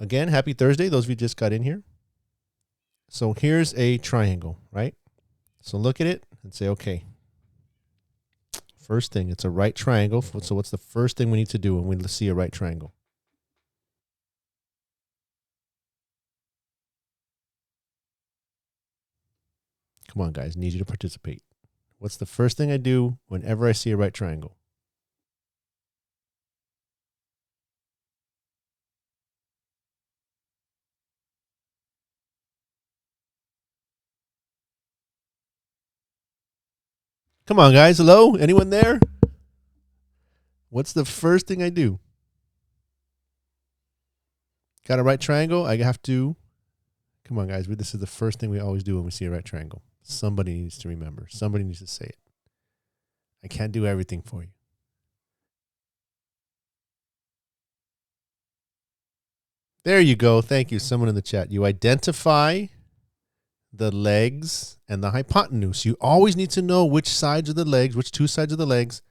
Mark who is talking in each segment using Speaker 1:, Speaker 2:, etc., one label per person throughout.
Speaker 1: again, happy Thursday, those of you just got in here. So here's a triangle, right? So look at it and say, okay, first thing, it's a right triangle. So what's the first thing we need to do when we see a right triangle? Come on, guys, need you to participate. What's the first thing I do whenever I see a right triangle? Come on, guys. Hello? Anyone there? What's the first thing I do? Got a right triangle? I have to... Come on, guys. This is the first thing we always do when we see a right triangle. Somebody needs to remember. Somebody needs to say it. I can't do everything for you. There you go. Thank you. Someone in the chat. You identify the legs and the hypotenuse. You always need to know which sides of the legs, which two sides of the legs,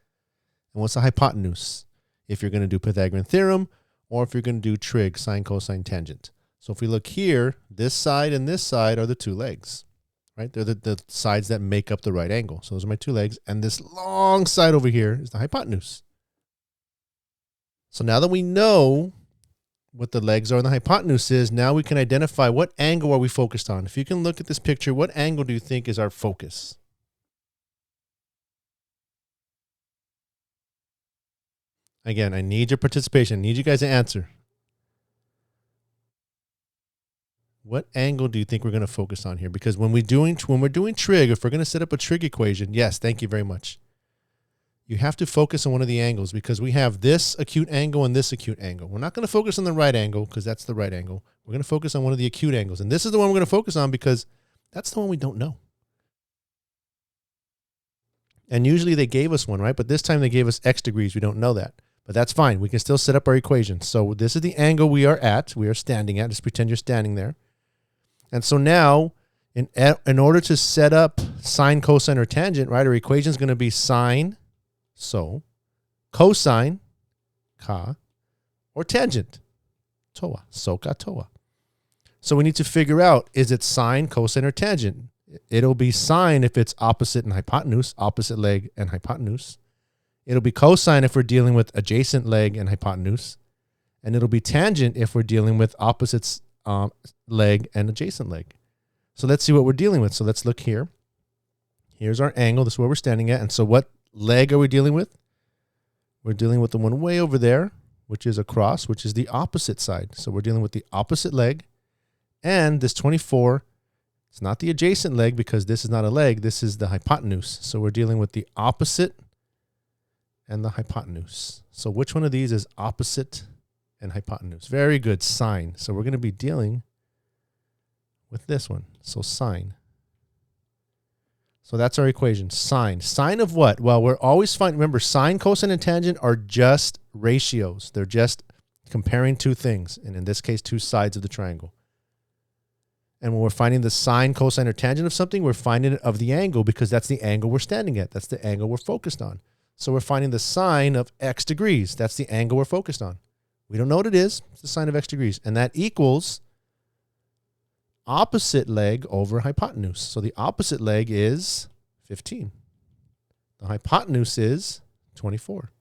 Speaker 1: and what's the hypotenuse if you're going to do Pythagorean theorem or if you're going to do trig, sine, cosine, tangent. So if we look here, this side and this side are the two legs, right? They're the sides that make up the right angle. So those are my two legs. And this long side over here is the hypotenuse. So now that we know what the legs are and the hypotenuse is, now we can identify what angle are we focused on. If you can look at this picture, what angle do you think is our focus? Again, I need your participation. I need you guys to answer. What angle do you think we're going to focus on here? Because when we're doing trig, if we're going to set up a trig equation, yes, thank you very much. You have to focus on one of the angles because we have this acute angle and this acute angle. We're not going to focus on the right angle because that's the right angle. We're going to focus on one of the acute angles. And this is the one we're going to focus on because that's the one we don't know. And usually they gave us one, right? But this time they gave us x degrees. We don't know that. But that's fine. We can still set up our equation. So this is the angle we are at. We are standing at. Just pretend you're standing there. And so now, in order to set up sine, cosine, or tangent, right, our equation is going to be sine, so, cosine, ka, or tangent, toa, soka, toa. So we need to figure out, is it sine, cosine, or tangent? It'll be sine if it's opposite and hypotenuse, opposite leg and hypotenuse. It'll be cosine if we're dealing with adjacent leg and hypotenuse. And it'll be tangent if we're dealing with opposites leg and adjacent leg. So let's see what we're dealing with. So let's look here. Here's our angle. This is where we're standing at. And so what leg are we dealing with? We're dealing with the one way over there, which is across, which is the opposite side. So we're dealing with the opposite leg. And this 24, it's not the adjacent leg because this is not a leg. This is the hypotenuse. So we're dealing with the opposite and the hypotenuse. So which one of these is opposite and hypotenuse? Very good, sine. So we're going to be dealing with this one. So sine. So that's our equation, sine. Sine of what? Well, we're always finding, remember, sine, cosine, and tangent are just ratios. They're just comparing two things, and in this case, two sides of the triangle. And when we're finding the sine, cosine, or tangent of something, we're finding it of the angle because that's the angle we're standing at. That's the angle we're focused on. So we're finding the sine of x degrees. That's the angle we're focused on. We don't know what it is. It's the sine of x degrees. And that equals opposite leg over hypotenuse. So the opposite leg is 15. The hypotenuse is 24.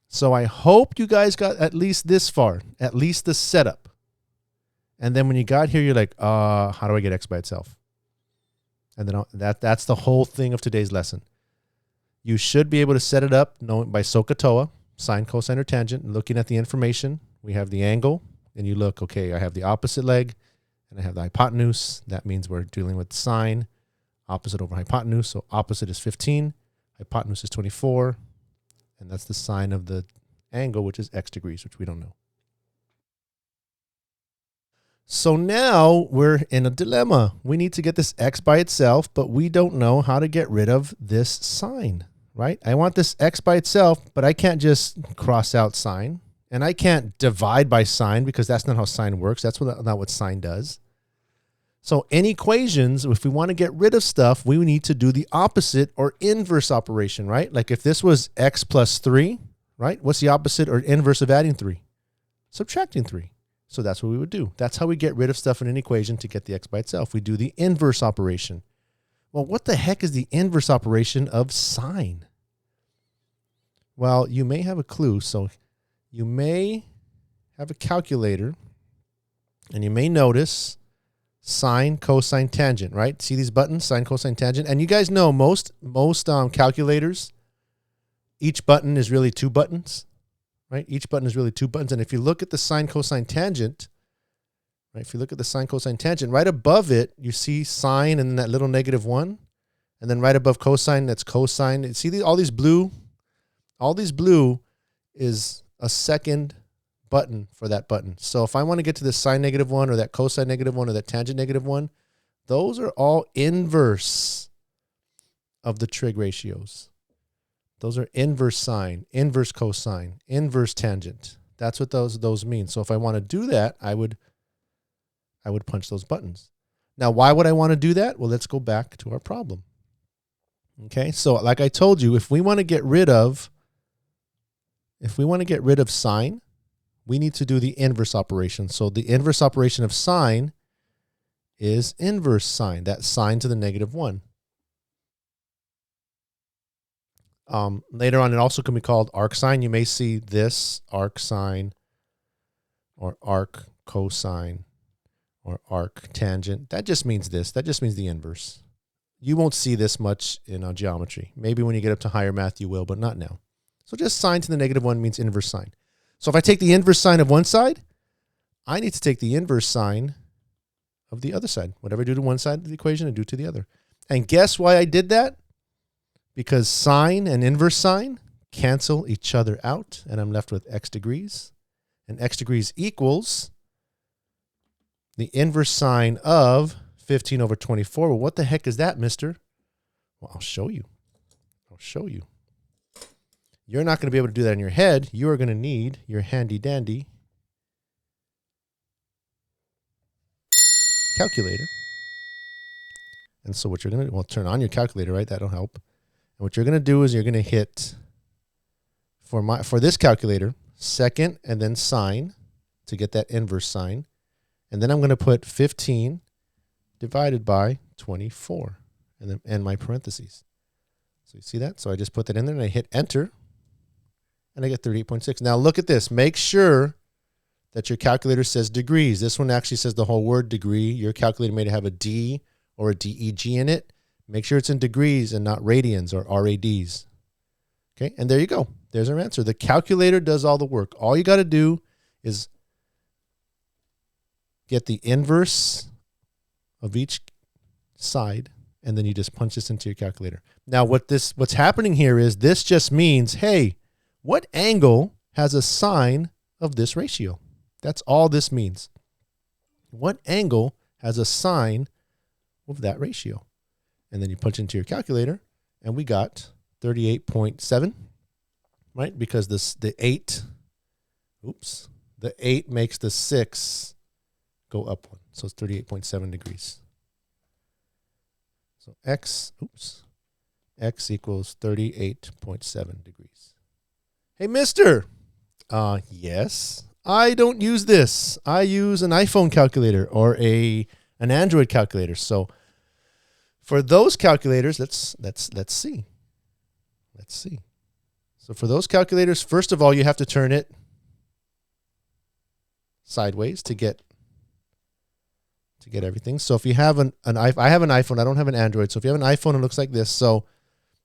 Speaker 1: So I hope you guys got at least this far, at least the setup. And then when you got here, you're like, how do I get x by itself? And then that's the whole thing of today's lesson. You should be able to set it up knowing by SOHCAHTOA, sine, cosine, or tangent, looking at the information. We have the angle, and you look, okay, I have the opposite leg, and I have the hypotenuse. That means we're dealing with sine, opposite over hypotenuse. So opposite is 15, hypotenuse is 24, and that's the sine of the angle, which is x degrees, which we don't know. So now we're in a dilemma. We need to get this x by itself, but we don't know how to get rid of this sine, right? I want this x by itself, but I can't just cross out sine. And I can't divide by sine because that's not how sine works. That's not what sine does. So in equations, if we want to get rid of stuff, we need to do the opposite or inverse operation, right? Like if this was x plus 3, right? What's the opposite or inverse of adding 3? subtracting 3. So that's what we would do. That's how we get rid of stuff in an equation to get the x by itself. We do the inverse operation. Well, what the heck is the inverse operation of sine? Well, you may have a clue. So you may have a calculator, and you may notice sine, cosine, tangent, right? See these buttons, sine, cosine, tangent? And you guys know most calculators, each button is really 2 buttons, right? Each button is really 2 buttons. And if you look at the sine, cosine, tangent, right? If you look at the sine, cosine, tangent, right above it, you see sine and then that little -1. And then right above cosine, that's cosine. See all these blue? All these blue is a second button for that button. So if I want to get to the sine -1 or that cosine -1 or that tangent -1, those are all inverse of the trig ratios. Those are inverse sine, inverse cosine, inverse tangent. That's what those mean. So if I want to do that, I would punch those buttons. Now, why would I want to do that? Well, let's go back to our problem. Okay, so like I told you, if we want to get rid of sine, we need to do the inverse operation. So the inverse operation of sine is inverse sine. That's sine to the -1. Later on, it also can be called arc sine. You may see this arc sine or arc cosine or arc tangent. That just means this. That just means the inverse. You won't see this much in geometry. Maybe when you get up to higher math, you will, but not now. So just sine to the -1 means inverse sine. So if I take the inverse sine of one side, I need to take the inverse sine of the other side. Whatever I do to one side of the equation, I do to the other. And guess why I did that? Because sine and inverse sine cancel each other out, and I'm left with x degrees. And x degrees equals the inverse sine of 15 over 24. Well, what the heck is that, mister? Well, I'll show you. I'll show you. You're not going to be able to do that in your head. You are going to need your handy dandy calculator. And so what you're going to do, well, turn on your calculator, right? That'll help. And what you're going to do is you're going to hit, for this calculator, second and then sine to get that inverse sine. And then I'm going to put 15 divided by 24 and then end my parentheses. So you see that? So I just put that in there and I hit enter and I get 38.6. Now look at this. Make sure that your calculator says degrees. This one actually says the whole word degree. Your calculator may have a D or a DEG in it. Make sure it's in degrees and not radians or RADs. Okay, and there you go. There's our answer. The calculator does all the work. All you got to do is get the inverse of each side, and then you just punch this into your calculator. Now, what's happening here is this just means, hey, what angle has a sine of this ratio? That's all this means. What angle has a sine of that ratio? And then you punch into your calculator, and we got 38.7, right? Because the 8 makes the 6 go up 1. So it's 38.7 degrees. So x equals 38.7 degrees. Hey, mister. Yes, I don't use this. I use an iPhone calculator or an Android calculator. So for those calculators, let's see. Let's see. So for those calculators, first of all, you have to turn it sideways to get everything. So if you have I have an iPhone, I don't have an Android. So if you have an iPhone, it looks like this. So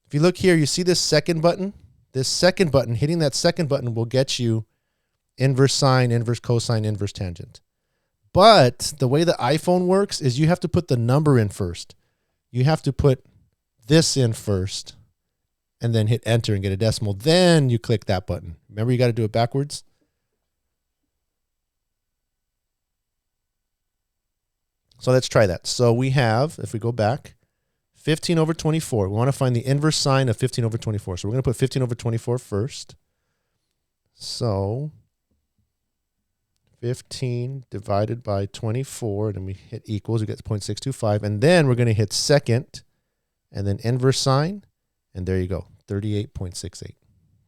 Speaker 1: if you look here, you see this second button? This second button, hitting that second button will get you inverse sine, inverse cosine, inverse tangent. But the way the iPhone works is you have to put the number in first. You have to put this in first and then hit enter and get a decimal. Then you click that button. Remember, you got to do it backwards. So let's try that. So we have, if we go back, 15 over 24. We want to find the inverse sine of 15 over 24. So we're going to put 15 over 24 first. So 15 divided by 24, and then we hit equals, we get 0.625. And then we're going to hit second, and then inverse sine, and there you go, 38.68.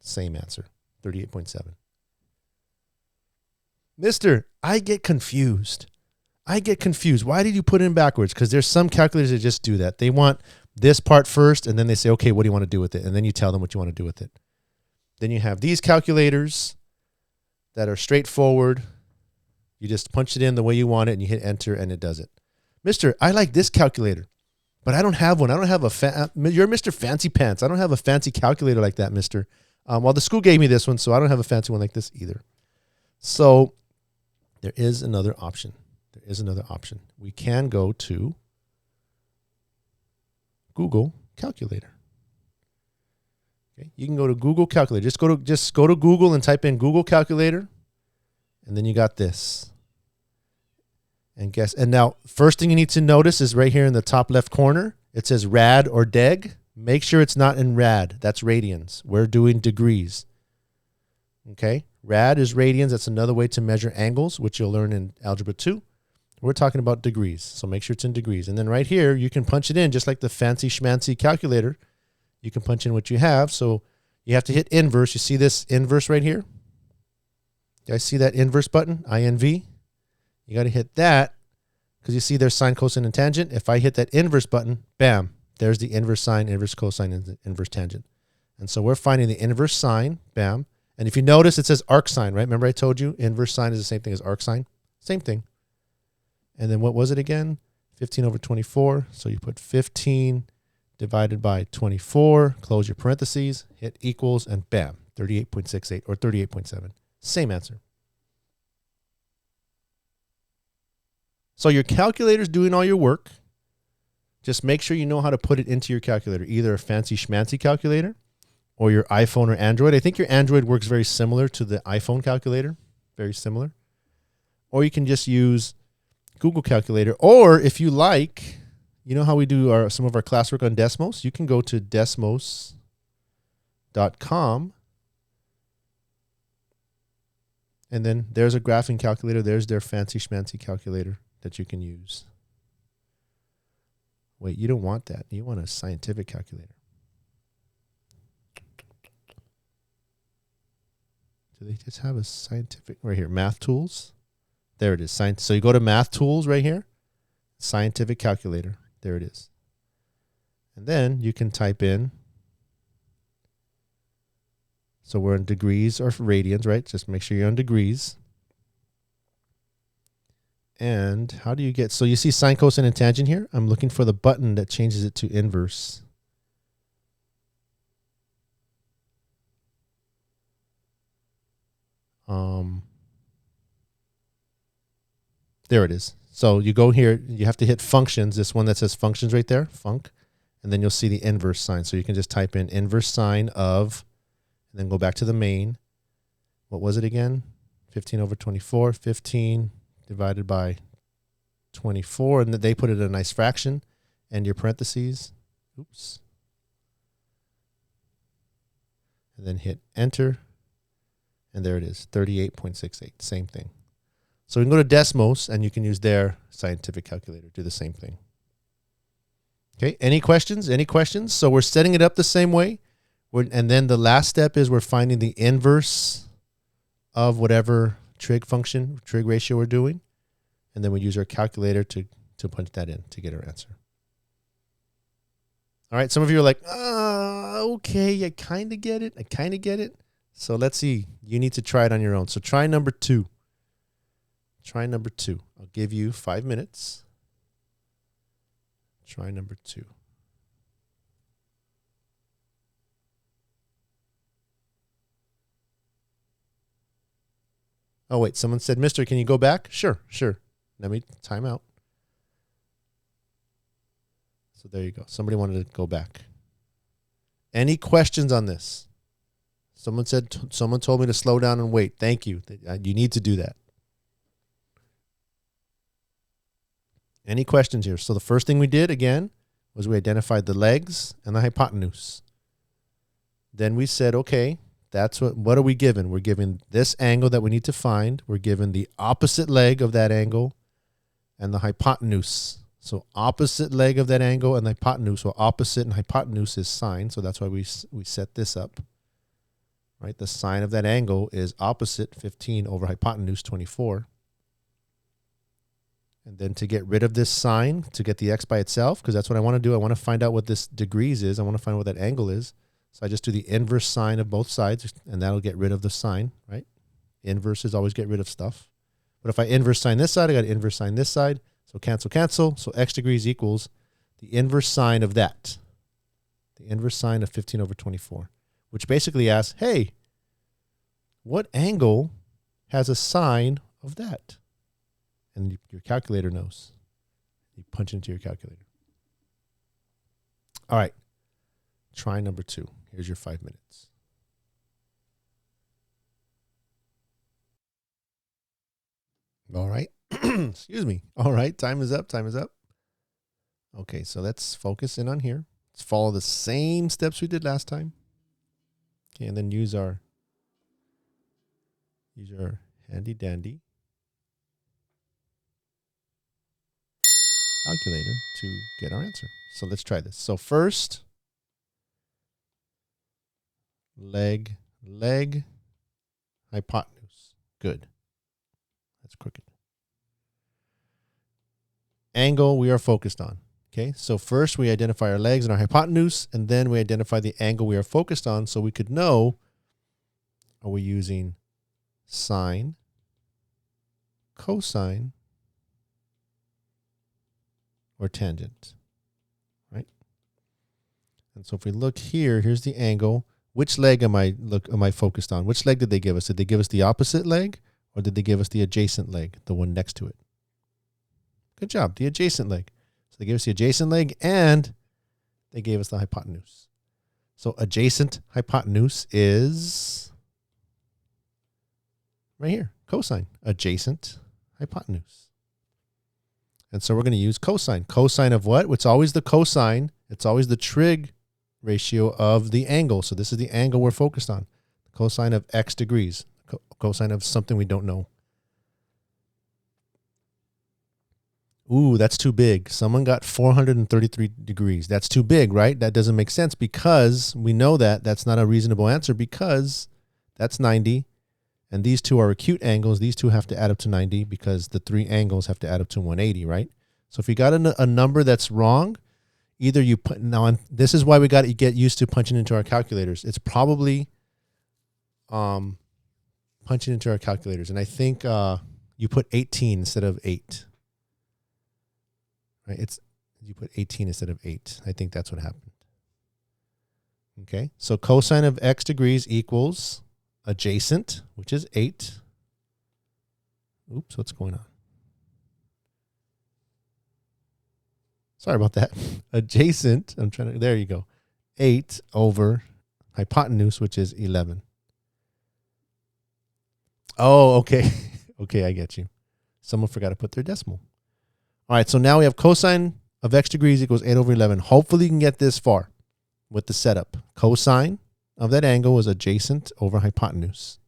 Speaker 1: Same answer, 38.7. Mister, I get confused. Why did you put it in backwards? Because there's some calculators that just do that. They want this part first, and then they say, okay, what do you want to do with it? And then you tell them what you want to do with it. Then you have these calculators that are straightforward. You just punch it in the way you want it, and you hit enter, and it does it. Mister, I like this calculator, but I don't have one. I don't have you're Mr. Fancy Pants. I don't have a fancy calculator like that, mister. Well, the school gave me this one, so I don't have a fancy one like this either. So there is another option. We can go to Google Calculator. Okay, you can go to Google Calculator. Just go to Google and type in Google Calculator, and then you got this. And now, first thing you need to notice is right here in the top left corner, it says rad or deg. Make sure it's not in rad. That's radians. We're doing degrees. Okay, rad is radians. That's another way to measure angles, which you'll learn in Algebra 2. We're talking about degrees, so make sure it's in degrees. And then right here, you can punch it in just like the fancy schmancy calculator. You can punch in what you have. So you have to hit inverse. You see this inverse right here? Do I see that inverse button, INV? You got to hit that because you see there's sine, cosine, and tangent. If I hit that inverse button, bam, there's the inverse sine, inverse cosine, and the inverse tangent. And so we're finding the inverse sine, bam. And if you notice, it says arc sine, right? Remember I told you inverse sine is the same thing as arc sine? Same thing. And then what was it again? 15 over 24. So you put 15 divided by 24, close your parentheses, hit equals, and bam, 38.68 or 38.7. Same answer. So your calculator's doing all your work. Just make sure you know how to put it into your calculator, either a fancy schmancy calculator or your iPhone or Android. I think your Android works very similar to the iPhone calculator, very similar. Or you can just use Google Calculator, or if you like, you know how we do some of our classwork on Desmos? You can go to desmos.com, and then there's a graphing calculator. There's their fancy schmancy calculator that you can use. Wait, you don't want that. You want a scientific calculator. Do they just have a scientific? Right here, Math Tools. There it is. So you go to Math Tools right here, Scientific Calculator. There it is. And then you can type in, so we're in degrees or radians, right? Just make sure you're on degrees. And how do you get, so you see sine, cosine, and tangent here? I'm looking for the button that changes it to inverse. There it is. So you go here, you have to hit functions, this one that says functions right there, func, and then you'll see the inverse sign. So you can just type in inverse sine of, and then go back to the main. What was it again? 15 over 24, 15 divided by 24, and they put it in a nice fraction, and your parentheses, oops, and then hit enter, and there it is, 38.68, same thing. So we can go to Desmos, and you can use their scientific calculator, do the same thing. Okay, any questions? So we're setting it up the same way, and then the last step is we're finding the inverse of whatever trig function, trig ratio we're doing, and then we use our calculator to punch that in to get our answer. All right, some of you are like, okay, I kind of get it. So let's see. You need to try it on your own. So try number 2. I'll give you 5 minutes. Try number 2. Oh, wait, someone said, Mister, can you go back? Sure. Let me time out. So there you go. Somebody wanted to go back. Any questions on this? Someone told me to slow down and wait. Thank you. You need to do that. Any questions here? So the first thing we did, again, was we identified the legs and the hypotenuse. Then we said, okay, that's what are we given? We're given this angle that we need to find. We're given the opposite leg of that angle and the hypotenuse. So opposite leg of that angle and the hypotenuse. Well, opposite and hypotenuse is sine, so that's why we set this up. right? The sine of that angle is opposite 15 over hypotenuse 24. And then to get rid of this sine, to get the x by itself, because that's what I want to do. I want to find out what this degrees is. I want to find what that angle is. So I just do the inverse sine of both sides, and that'll get rid of the sine, right? Inverses always get rid of stuff. But if I inverse sine this side, I got to inverse sine this side. So cancel, cancel. So x degrees equals the inverse sine of that. The inverse sine of 15 over 24, which basically asks, hey, what angle has a sine of that? And your calculator knows. You punch into your calculator. All right. Try number 2. Here's your 5 minutes. All right. Excuse me. All right. Time is up. Time is up. Okay. So let's focus in on here. Let's follow the same steps we did last time. Okay. And then use our handy dandy calculator to get our answer. So let's try this. So first, leg, hypotenuse. Good. That's crooked. Angle we are focused on. Okay, so first we identify our legs and our hypotenuse, and then we identify the angle we are focused on so we could know, are we using sine, cosine, or tangent, right? And so if we look here, here's the angle. Which leg am I focused on? Which leg did they give us? Did they give us the opposite leg, or did they give us the adjacent leg, the one next to it? Good job, the adjacent leg. So they gave us the adjacent leg, and they gave us the hypotenuse. So adjacent hypotenuse is right here, cosine, adjacent hypotenuse. And so we're going to use cosine. Cosine of what? It's always the cosine. It's always the trig ratio of the angle. So this is the angle we're focused on. Cosine of x degrees. Cosine of something we don't know. Ooh, that's too big. Someone got 433 degrees. That's too big, right? That doesn't make sense because we know that that's not a reasonable answer because that's 90. And these two are acute angles. These two have to add up to 90 because the 3 angles have to add up to 180, right? So if you got a number that's wrong, either you put, now this is why we got to get used to punching into our calculators. It's probably punching into our calculators. And I think you put 18 instead of 8. Right? You put 18 instead of 8. I think that's what happened. Okay, so cosine of x degrees equals adjacent, which is 8. Oops, what's going on? Sorry about that. Adjacent, there you go. 8 over hypotenuse, which is 11. Oh, okay. Okay, I get you. Someone forgot to put their decimal. All right, so now we have cosine of x degrees equals 8 over 11. Hopefully you can get this far with the setup. Cosine of that angle is adjacent over hypotenuse.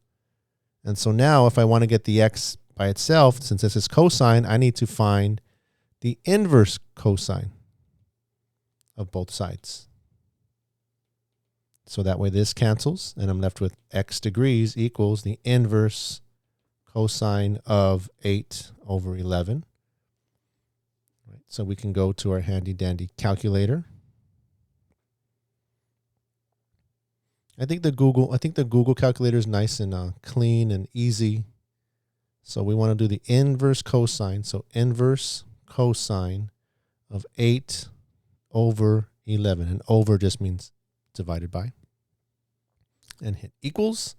Speaker 1: And so now if I want to get the x by itself, since this is cosine, I need to find the inverse cosine of both sides. So that way this cancels, and I'm left with x degrees equals the inverse cosine of 8 over 11. Right, so we can go to our handy dandy calculator. I think the Google calculator is nice and clean and easy. So we want to do the inverse cosine. So inverse cosine of 8 over 11. And over just means divided by. And hit equals.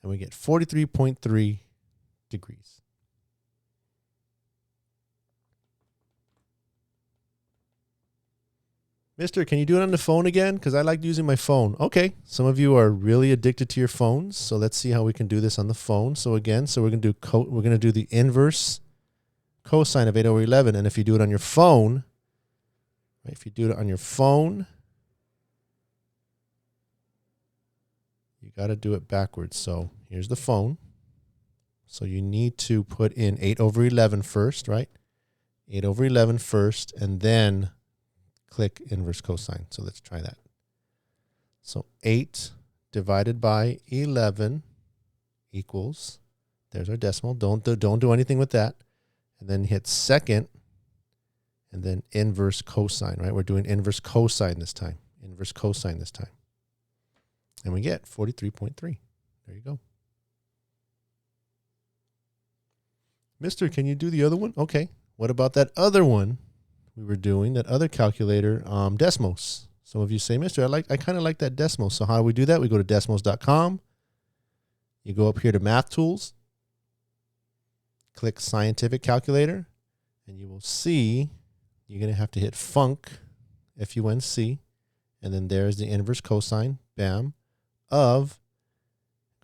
Speaker 1: And we get 43.3 degrees. Mister, can you do it on the phone again? Because I like using my phone. Okay, some of you are really addicted to your phones, so let's see how we can do this on the phone. So again, we're going to do the inverse cosine of 8 over 11, and if you do it on your phone, right, if you do it on your phone, you got to do it backwards. So here's the phone. So you need to put in 8 over 11 first, right? 8 over 11 first, and then click inverse cosine. So let's try that. So 8 divided by 11 equals, there's our decimal. Don't do anything with that. And then hit second, and then inverse cosine, right? We're doing inverse cosine this time. Inverse cosine this time. And we get 43.3. There you go. Mister, can you do the other one? Okay. What about that other one we were doing, that other calculator, Desmos? Some of you say, Mister, I kind of like that Desmos. So how do we do that? We go to desmos.com. You go up here to Math Tools. Click Scientific Calculator. And you will see you're going to have to hit Func, F-U-N-C. And then there's the inverse cosine, bam, of,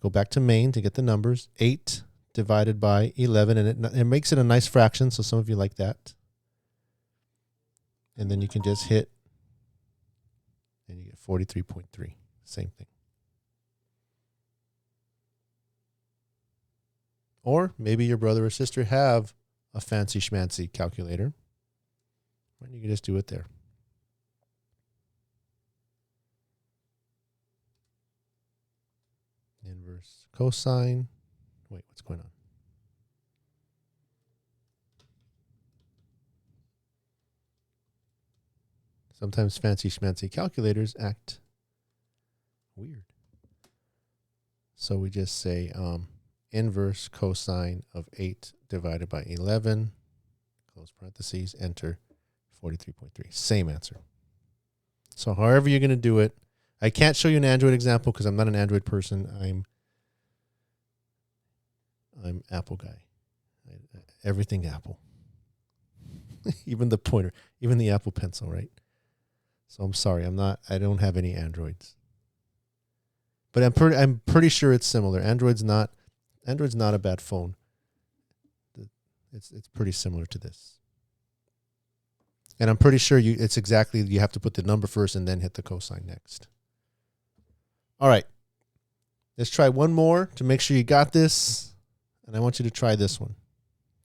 Speaker 1: go back to main to get the numbers, 8 divided by 11. And it makes it a nice fraction, so some of you like that. And then you can just hit, and you get 43.3. Same thing. Or maybe your brother or sister have a fancy schmancy calculator. And you can just do it there. Inverse cosine. Wait, what's going on? Sometimes fancy schmancy calculators act weird. So we just say inverse cosine of 8 divided by 11, close parentheses, enter 43.3. Same answer. So however you're going to do it, I can't show you an Android example because I'm not an Android person. I'm Apple guy. Everything Apple. Even the pointer, even the Apple Pencil, right? So I'm sorry, I don't have any Androids. But I'm pretty sure it's similar. Android's not a bad phone. It's pretty similar to this. And I'm pretty sure you have to put the number first and then hit the cosine next. All right. Let's try one more to make sure you got this. And I want you to try this one.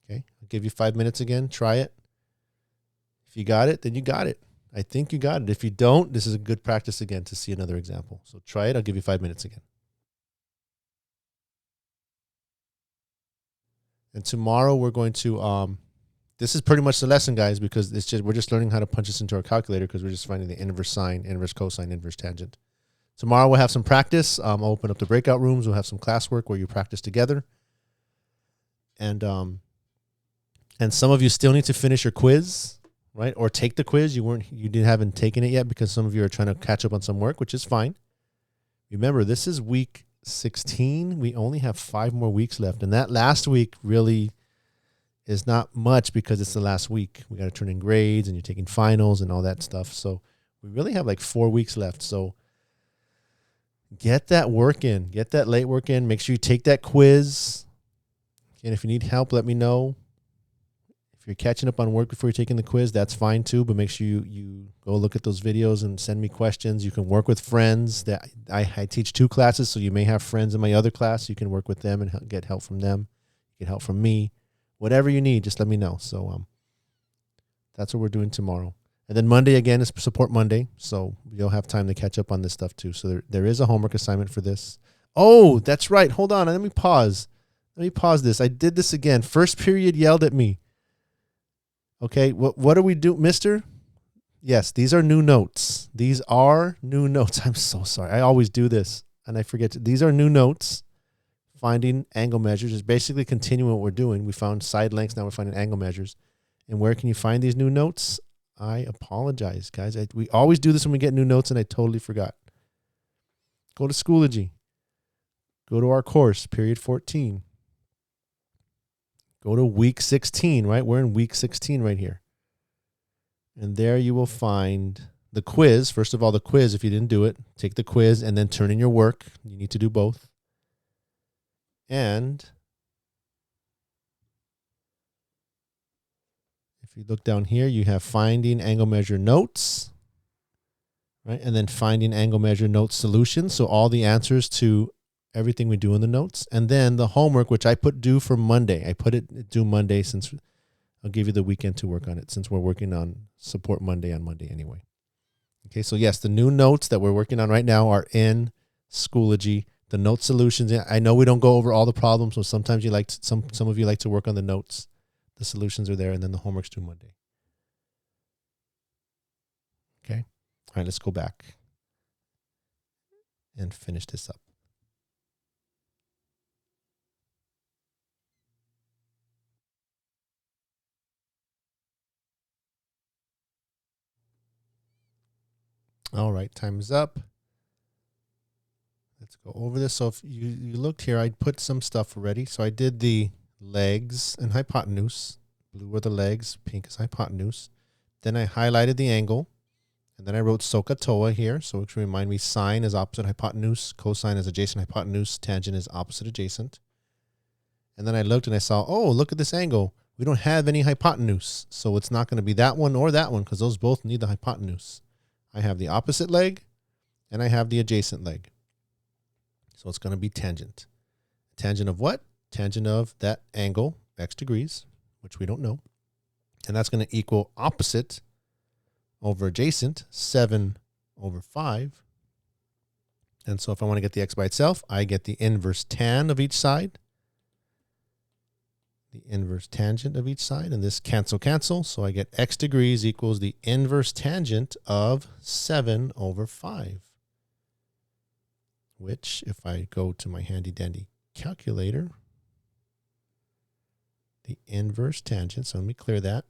Speaker 1: Okay? I'll give you 5 minutes again. Try it. If you got it, then you got it. I think you got it. If you don't, this is a good practice again to see another example. So try it. I'll give you 5 minutes again. And tomorrow we're going to, this is pretty much the lesson, guys, because we're just learning how to punch this into our calculator because we're just finding the inverse sine, inverse cosine, inverse tangent. Tomorrow we'll have some practice. I'll open up the breakout rooms. We'll have some classwork where you practice together. And some of you still need to finish your quiz, right? Or haven't taken it yet because some of you are trying to catch up on some work, which is fine. Remember, this is week 16. We only have 5 more weeks left. And that last week really is not much because it's the last week. We got to turn in grades and you're taking finals and all that stuff. So we really have like 4 weeks left. So get that work in, get that late work in. Make sure you take that quiz. And if you need help, let me know. If you're catching up on work before you're taking the quiz, that's fine too. But make sure you go look at those videos and send me questions. You can work with friends. That I teach 2 classes, so you may have friends in my other class. You can work with them and get help from them. Get help from me. Whatever you need, just let me know. So that's what we're doing tomorrow. And then Monday again is Support Monday, so you'll have time to catch up on this stuff too. So there is a homework assignment for this. Oh, that's right. Hold on. Let me pause. Let me pause this. I did this again. First period yelled at me. Okay, what do we do, mister? Yes, these are new notes. These are new notes. I'm so sorry. I always do this, and I forget. These are new notes. Finding angle measures is basically continuing what we're doing. We found side lengths. Now we're finding angle measures. And where can you find these new notes? I apologize, guys. We always do this when we get new notes, and I totally forgot. Go to Schoology. Go to our course, period 14. Go to week 16, right? We're in week 16 right here. And there you will find the quiz. First of all, the quiz, if you didn't do it, take the quiz and then turn in your work. You need to do both. And if you look down here, you have finding angle measure notes, right? And then finding angle measure notes solutions. So all the answers to everything we do in the notes. And then the homework, which I put due for Monday. I put it due Monday since I'll give you the weekend to work on it since we're working on Support Monday on Monday anyway. Okay, so yes, the new notes that we're working on right now are in Schoology, the note solutions. I know we don't go over all the problems, so sometimes you like to, some of you like to work on the notes. The solutions are there, and then the homework's due Monday. Okay? All right, let's go back and finish this up. All right, time is up. Let's go over this. So if you looked here, I put some stuff already. So I did the legs and hypotenuse. Blue are the legs, pink is hypotenuse. Then I highlighted the angle. And then I wrote SOHCAHTOA here. So it should remind me sine is opposite hypotenuse, cosine is adjacent hypotenuse, tangent is opposite adjacent. And then I looked and I saw, oh, look at this angle. We don't have any hypotenuse. So it's not going to be that one or that one because those both need the hypotenuse. I have the opposite leg and I have the adjacent leg. So it's going to be tangent. Tangent of what? Tangent of that angle, x degrees, which we don't know. And that's going to equal opposite over adjacent, 7 over 5. And so if I want to get the x by itself, I get the inverse tan of each side. The inverse tangent of each side. And this cancel. So I get x degrees equals the inverse tangent of 7 over 5. Which, if I go to my handy dandy calculator, the inverse tangent, so let me clear that.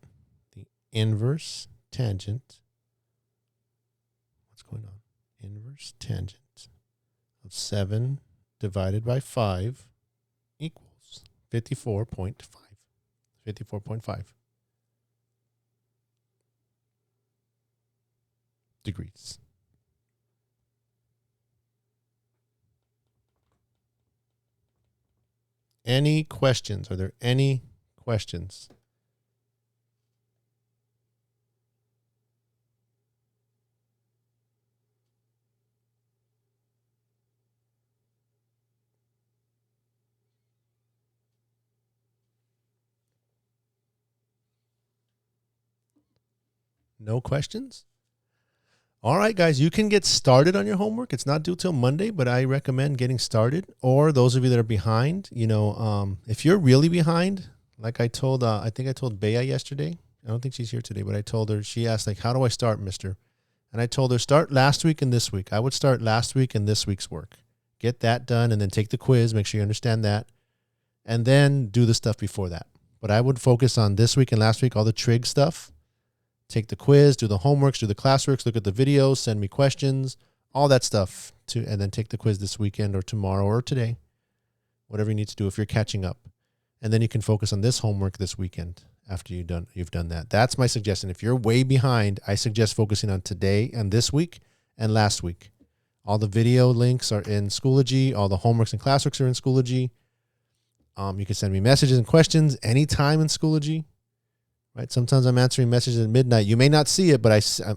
Speaker 1: The inverse tangent, what's going on? Inverse tangent of 7 divided by 5 equals 54.5. 54.5 degrees. Any questions? Are there any questions? No questions? All right, guys, you can get started on your homework. It's not due till Monday, but I recommend getting started. Or those of you that are behind, if you're really behind, like I told, I think I told Bea yesterday. I don't think she's here today, but I told her, she asked, like, how do I start, mister? And I told her, start last week and this week. I would start last week and this week's work. Get that done and then take the quiz. Make sure you understand that. And then do the stuff before that. But I would focus on this week and last week, all the trig stuff. Take the quiz, do the homeworks, do the classworks, look at the videos, send me questions, all that stuff, and then take the quiz this weekend or tomorrow or today, whatever you need to do if you're catching up. And then you can focus on this homework this weekend after you've done that. That's my suggestion. If you're way behind, I suggest focusing on today and this week and last week. All the video links are in Schoology. All the homeworks and classworks are in Schoology. You can send me messages and questions anytime in Schoology. Right. Sometimes I'm answering messages at midnight. You may not see it, but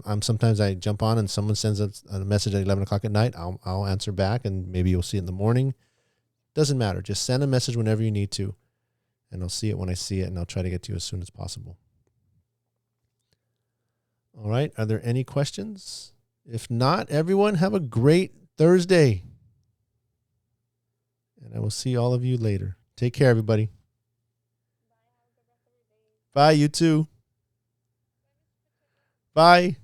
Speaker 1: I'm sometimes I jump on and someone sends a message at 11 o'clock at night. I'll answer back and maybe you'll see it in the morning. Doesn't matter. Just send a message whenever you need to, and I'll see it when I see it, and I'll try to get to you as soon as possible. All right. Are there any questions? If not, everyone have a great Thursday, and I will see all of you later. Take care, everybody. Bye, you too. Bye.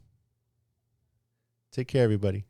Speaker 1: Take care, everybody.